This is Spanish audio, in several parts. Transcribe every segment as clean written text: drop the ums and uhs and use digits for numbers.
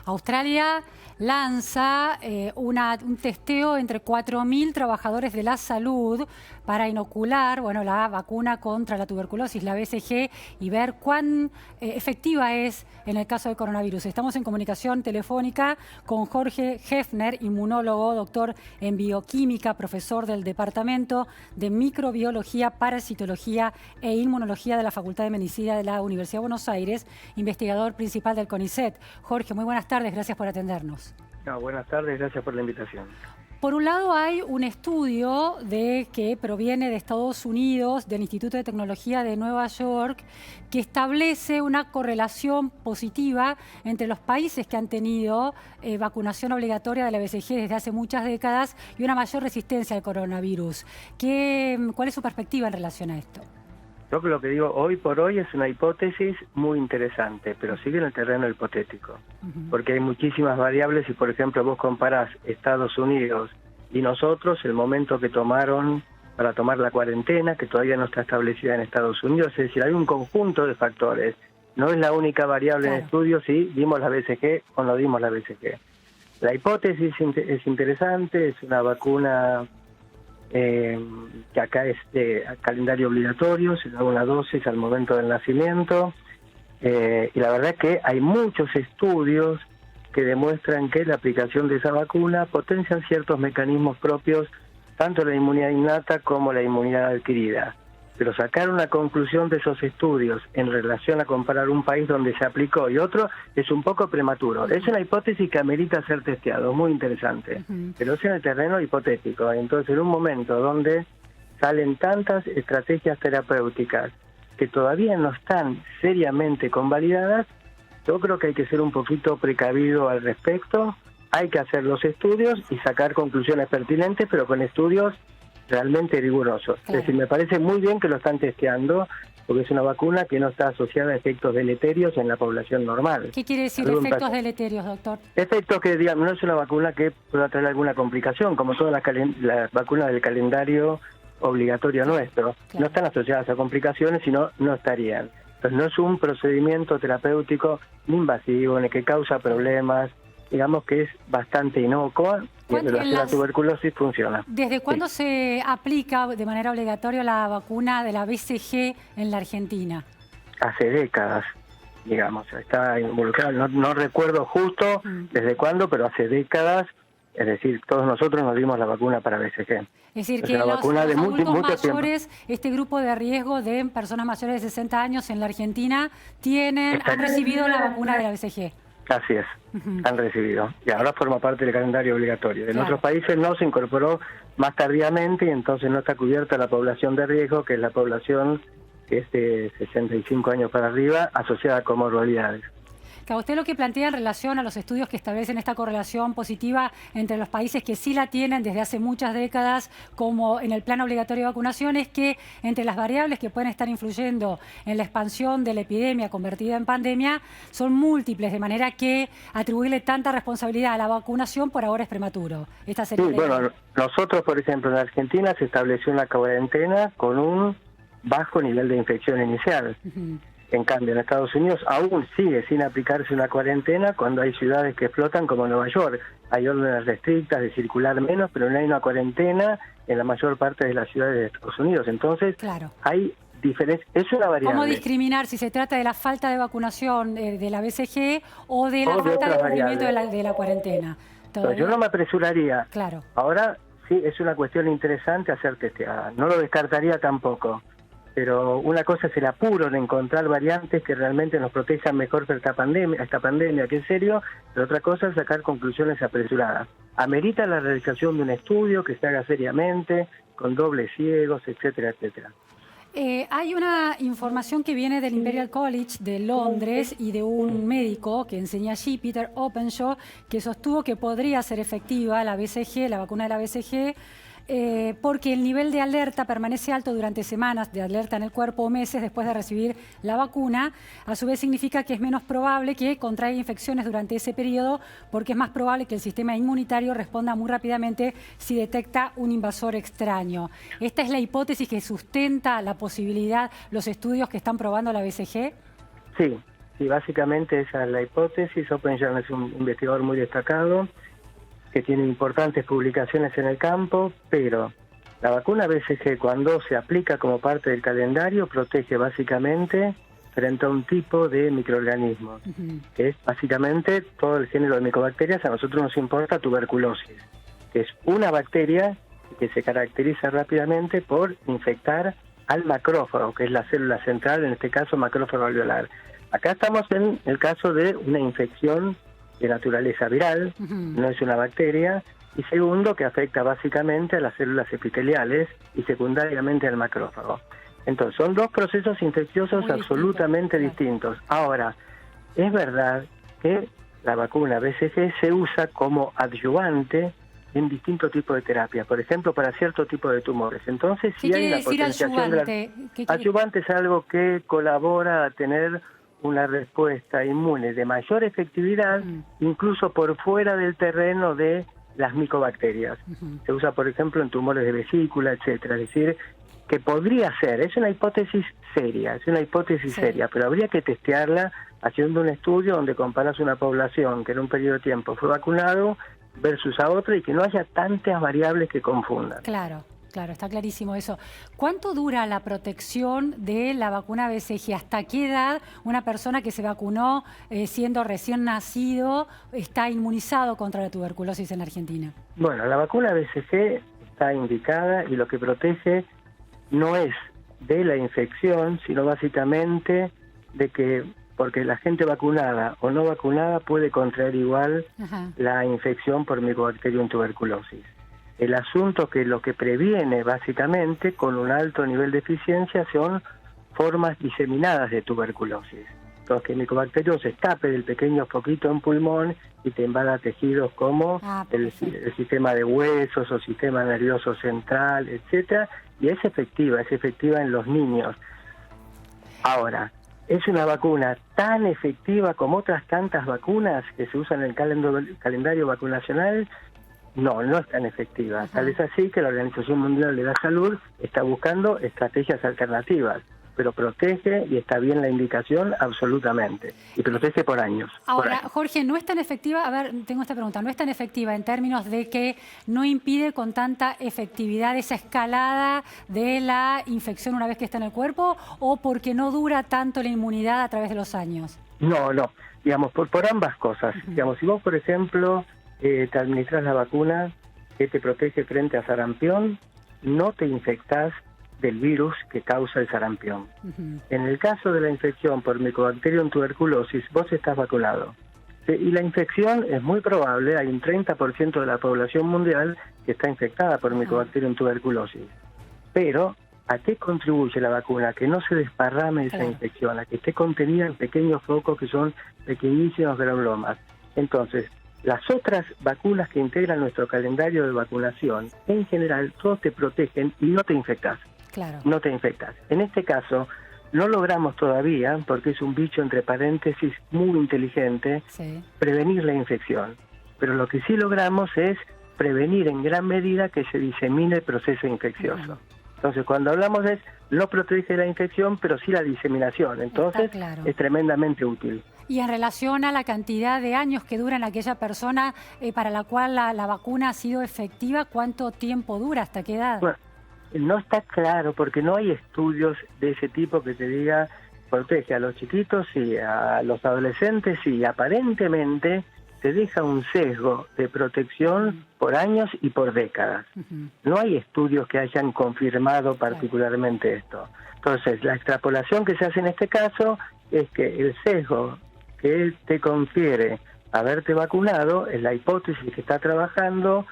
Australia lanza un testeo entre 4.000 trabajadores de la salud para inocular la vacuna contra la tuberculosis, la BCG, y ver cuán efectiva es en el caso del coronavirus. Estamos en comunicación telefónica con Jorge Hefner, inmunólogo, doctor en bioquímica, profesor del Departamento de Microbiología, Parasitología e Inmunología de la Facultad de Medicina de la Universidad de Buenos Aires, investigador principal del CONICET. Jorge, muy buenas tardes, gracias por atendernos. Buenas tardes, gracias por la invitación. Por un lado hay un estudio que proviene de Estados Unidos, del Instituto de Tecnología de Nueva York, que establece una correlación positiva entre los países que han tenido vacunación obligatoria de la BCG desde hace muchas décadas y una mayor resistencia al coronavirus. ¿Cuál es su perspectiva en relación a esto? Yo lo que digo hoy por hoy es una hipótesis muy interesante, pero sigue en el terreno hipotético, porque hay muchísimas variables y, por ejemplo, vos comparás Estados Unidos y nosotros, el momento que tomaron para tomar la cuarentena, que todavía no está establecida en Estados Unidos, es decir, hay un conjunto de factores. No es la única variable en estudio si dimos la BCG o no dimos la BCG. La hipótesis es interesante, es una vacuna que acá es de calendario obligatorio, se da una dosis al momento del nacimiento, y la verdad es que hay muchos estudios que demuestran que la aplicación de esa vacuna potencian ciertos mecanismos propios, tanto la inmunidad innata como la inmunidad adquirida. Pero sacar una conclusión de esos estudios en relación a comparar un país donde se aplicó y otro es un poco prematuro. Es una hipótesis que amerita ser testeado, muy interesante, pero es en el terreno hipotético. Entonces, en un momento donde salen tantas estrategias terapéuticas que todavía no están seriamente convalidadas, yo creo que hay que ser un poquito precavido al respecto. Hay que hacer los estudios y sacar conclusiones pertinentes, pero con estudios realmente rigurosos. Es decir, me parece muy bien que lo están testeando, porque es una vacuna que no está asociada a efectos deleterios en la población normal. ¿Qué quiere decir efectos deleterios, doctor? Efectos que, digamos, no es una vacuna que pueda traer alguna complicación, como todas las vacunas del calendario obligatorio nuestro. No están asociadas a complicaciones, sino no estarían. Entonces, no es un procedimiento terapéutico ni invasivo, ni que causa problemas. Digamos que es bastante inocua y en relación a la tuberculosis funciona. ¿Desde cuándo se aplica de manera obligatoria la vacuna de la BCG en la Argentina? Hace décadas, digamos, está involucrado. No recuerdo justo desde cuándo, pero hace décadas. Es decir, todos nosotros nos dimos la vacuna para BCG. Es decir, que los adultos mayores, este grupo de riesgo de personas mayores de 60 años en la Argentina, han recibido la vacuna de la BCG. Así es, han recibido. Y ahora forma parte del calendario obligatorio. En otros países no, se incorporó más tardíamente y entonces no está cubierta la población de riesgo, que es la población que es de 65 años para arriba, asociada a comorbilidades. Usted lo que plantea en relación a los estudios que establecen esta correlación positiva entre los países que sí la tienen desde hace muchas décadas, como en el plan obligatorio de vacunación, es que entre las variables que pueden estar influyendo en la expansión de la epidemia convertida en pandemia son múltiples, de manera que atribuirle tanta responsabilidad a la vacunación por ahora es prematuro. Nosotros, por ejemplo, en Argentina se estableció una cuarentena con un bajo nivel de infección inicial. En cambio, en Estados Unidos aún sigue sin aplicarse una cuarentena cuando hay ciudades que explotan como Nueva York. Hay órdenes restrictas de circular menos, pero no hay una cuarentena en la mayor parte de las ciudades de Estados Unidos. Entonces, hay diferencias. Es una variable. ¿Cómo discriminar si se trata de la falta de vacunación de la BCG o de la falta de cumplimiento de la cuarentena? Yo no me apresuraría. Ahora sí, es una cuestión interesante hacer testeada. No lo descartaría tampoco. Pero una cosa es el apuro de encontrar variantes que realmente nos protejan mejor frente a esta pandemia, que es serio, pero otra cosa es sacar conclusiones apresuradas. Amerita la realización de un estudio que se haga seriamente, con dobles ciegos, etcétera, etcétera. Hay una información que viene del Imperial College de Londres y de un médico que enseña allí, Peter Openshaw, que sostuvo que podría ser efectiva la BCG, la vacuna de la BCG, porque el nivel de alerta permanece alto durante semanas de alerta en el cuerpo o meses después de recibir la vacuna. A su vez significa que es menos probable que contraiga infecciones durante ese periodo, porque es más probable que el sistema inmunitario responda muy rápidamente si detecta un invasor extraño. ¿Esta es la hipótesis que sustenta la posibilidad, los estudios que están probando la BCG? Sí, Sí, básicamente esa es la hipótesis. Oppenheim es un investigador muy destacado que tiene importantes publicaciones en el campo, pero la vacuna BCG, cuando se aplica como parte del calendario, protege básicamente frente a un tipo de microorganismos, que es básicamente todo el género de micobacterias. A nosotros nos importa tuberculosis, que es una bacteria que se caracteriza rápidamente por infectar al macrófago, que es la célula central, en este caso macrófago alveolar. Acá estamos en el caso de una infección de naturaleza viral, no es una bacteria, y segundo, que afecta básicamente a las células epiteliales y secundariamente al macrófago. Entonces, son dos procesos infecciosos muy absolutamente distintos. Ahora, es verdad que la vacuna BCG se usa como adyuvante en distintos tipos de terapias, por ejemplo, para cierto tipo de tumores. Entonces, sí hay una potenciación de la... Adyuvante es algo que colabora a tener una respuesta inmune de mayor efectividad, incluso por fuera del terreno de las micobacterias. Se usa, por ejemplo, en tumores de vesícula, etcétera. Es decir, que podría ser, es una hipótesis seria, seria, pero habría que testearla haciendo un estudio donde comparas una población que en un periodo de tiempo fue vacunado versus a otra y que no haya tantas variables que confundan. Claro, está clarísimo eso. ¿Cuánto dura la protección de la vacuna BCG? ¿Hasta qué edad una persona que se vacunó siendo recién nacido está inmunizado contra la tuberculosis en Argentina? Bueno, la vacuna BCG está indicada y lo que protege no es de la infección, sino básicamente de que, porque la gente vacunada o no vacunada puede contraer igual la infección por Mycobacterium tuberculosis. El asunto que lo que previene básicamente con un alto nivel de eficiencia son formas diseminadas de tuberculosis. Entonces, que el Mycobacterium se escape del pequeño foquito en pulmón y te invada tejidos como el sistema de huesos o sistema nervioso central, etcétera, y es efectiva en los niños. Ahora, ¿es una vacuna tan efectiva como otras tantas vacunas que se usan en el calendario vacunacional? No, no es tan efectiva. Tal es así que la Organización Mundial de la Salud está buscando estrategias alternativas, pero protege y está bien la indicación absolutamente, y protege por años. Ahora, Jorge, ¿no es tan efectiva? A ver, tengo esta pregunta. ¿No es tan efectiva en términos de que no impide con tanta efectividad esa escalada de la infección una vez que está en el cuerpo, o porque no dura tanto la inmunidad a través de los años? No, digamos, por ambas cosas. Digamos, si vos, por ejemplo, te administras la vacuna que te protege frente a sarampión, no te infectás del virus que causa el sarampión. En el caso de la infección por Mycobacterium tuberculosis, vos estás vacunado. Y la infección es muy probable, hay un 30% de la población mundial que está infectada por Mycobacterium tuberculosis. Pero, ¿a qué contribuye la vacuna? A que no se desparrame esa infección, a que esté contenida en pequeños focos que son pequeñísimos granulomas. Entonces, las otras vacunas que integran nuestro calendario de vacunación, en general, todos te protegen y no te infectas. No te infectas. En este caso, no logramos todavía, porque es un bicho entre paréntesis muy inteligente, prevenir la infección. Pero lo que sí logramos es prevenir en gran medida que se disemine el proceso infeccioso. Entonces, cuando hablamos de no protege la infección, pero sí la diseminación. Entonces, es tremendamente útil. Y en relación a la cantidad de años que dura en aquella persona para la cual la vacuna ha sido efectiva, ¿cuánto tiempo dura? ¿Hasta qué edad? Bueno, no está claro porque no hay estudios de ese tipo que te diga protege a los chiquitos y a los adolescentes, y aparentemente te deja un sesgo de protección por años y por décadas. No hay estudios que hayan confirmado particularmente esto. Entonces, la extrapolación que se hace en este caso es que el sesgo que te confiere haberte vacunado es la hipótesis que está trabajando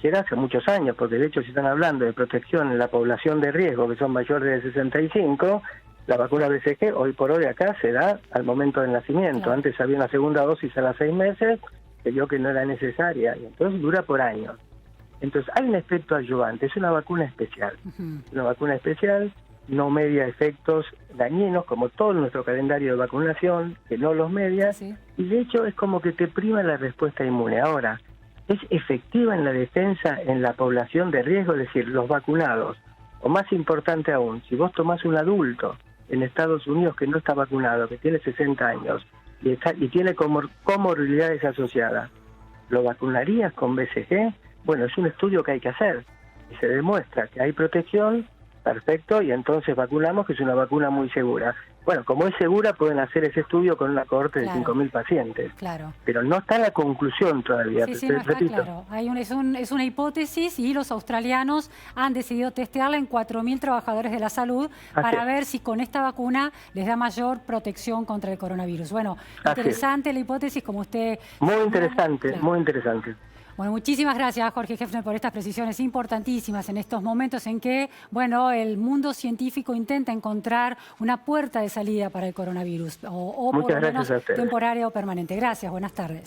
llega hace muchos años, porque de hecho si están hablando de protección en la población de riesgo, que son mayores de 65, la vacuna BCG hoy por hoy acá se da al momento del nacimiento. Antes había una segunda dosis a los 6 meses, que vio que no era necesaria, y entonces dura por años. Entonces hay un efecto adyuvante, es una vacuna especial. Una vacuna especial no media efectos dañinos, como todo nuestro calendario de vacunación, que no los media, y de hecho es como que te prima la respuesta inmune. Ahora, es efectiva en la defensa en la población de riesgo, es decir, los vacunados, o más importante aún, si vos tomás un adulto en Estados Unidos que no está vacunado, que tiene 60 años y tiene comorbilidades asociadas, ¿lo vacunarías con BCG? Bueno, es un estudio que hay que hacer. Y se demuestra que hay protección, perfecto, y entonces vacunamos, que es una vacuna muy segura. Bueno, como es segura, pueden hacer ese estudio con una cohorte de 5.000 pacientes. Claro. Pero no está la conclusión todavía. Sí, no está claro. Es una hipótesis y los australianos han decidido testearla en 4.000 trabajadores de la salud para ver si con esta vacuna les da mayor protección contra el coronavirus. Bueno, interesante la hipótesis, como usted... Muy interesante, muy interesante. Bueno, muchísimas gracias, Jorge Hefner, por estas precisiones importantísimas en estos momentos en que, bueno, el mundo científico intenta encontrar una puerta de salida para el coronavirus, o por lo menos temporaria o permanente. Gracias, buenas tardes.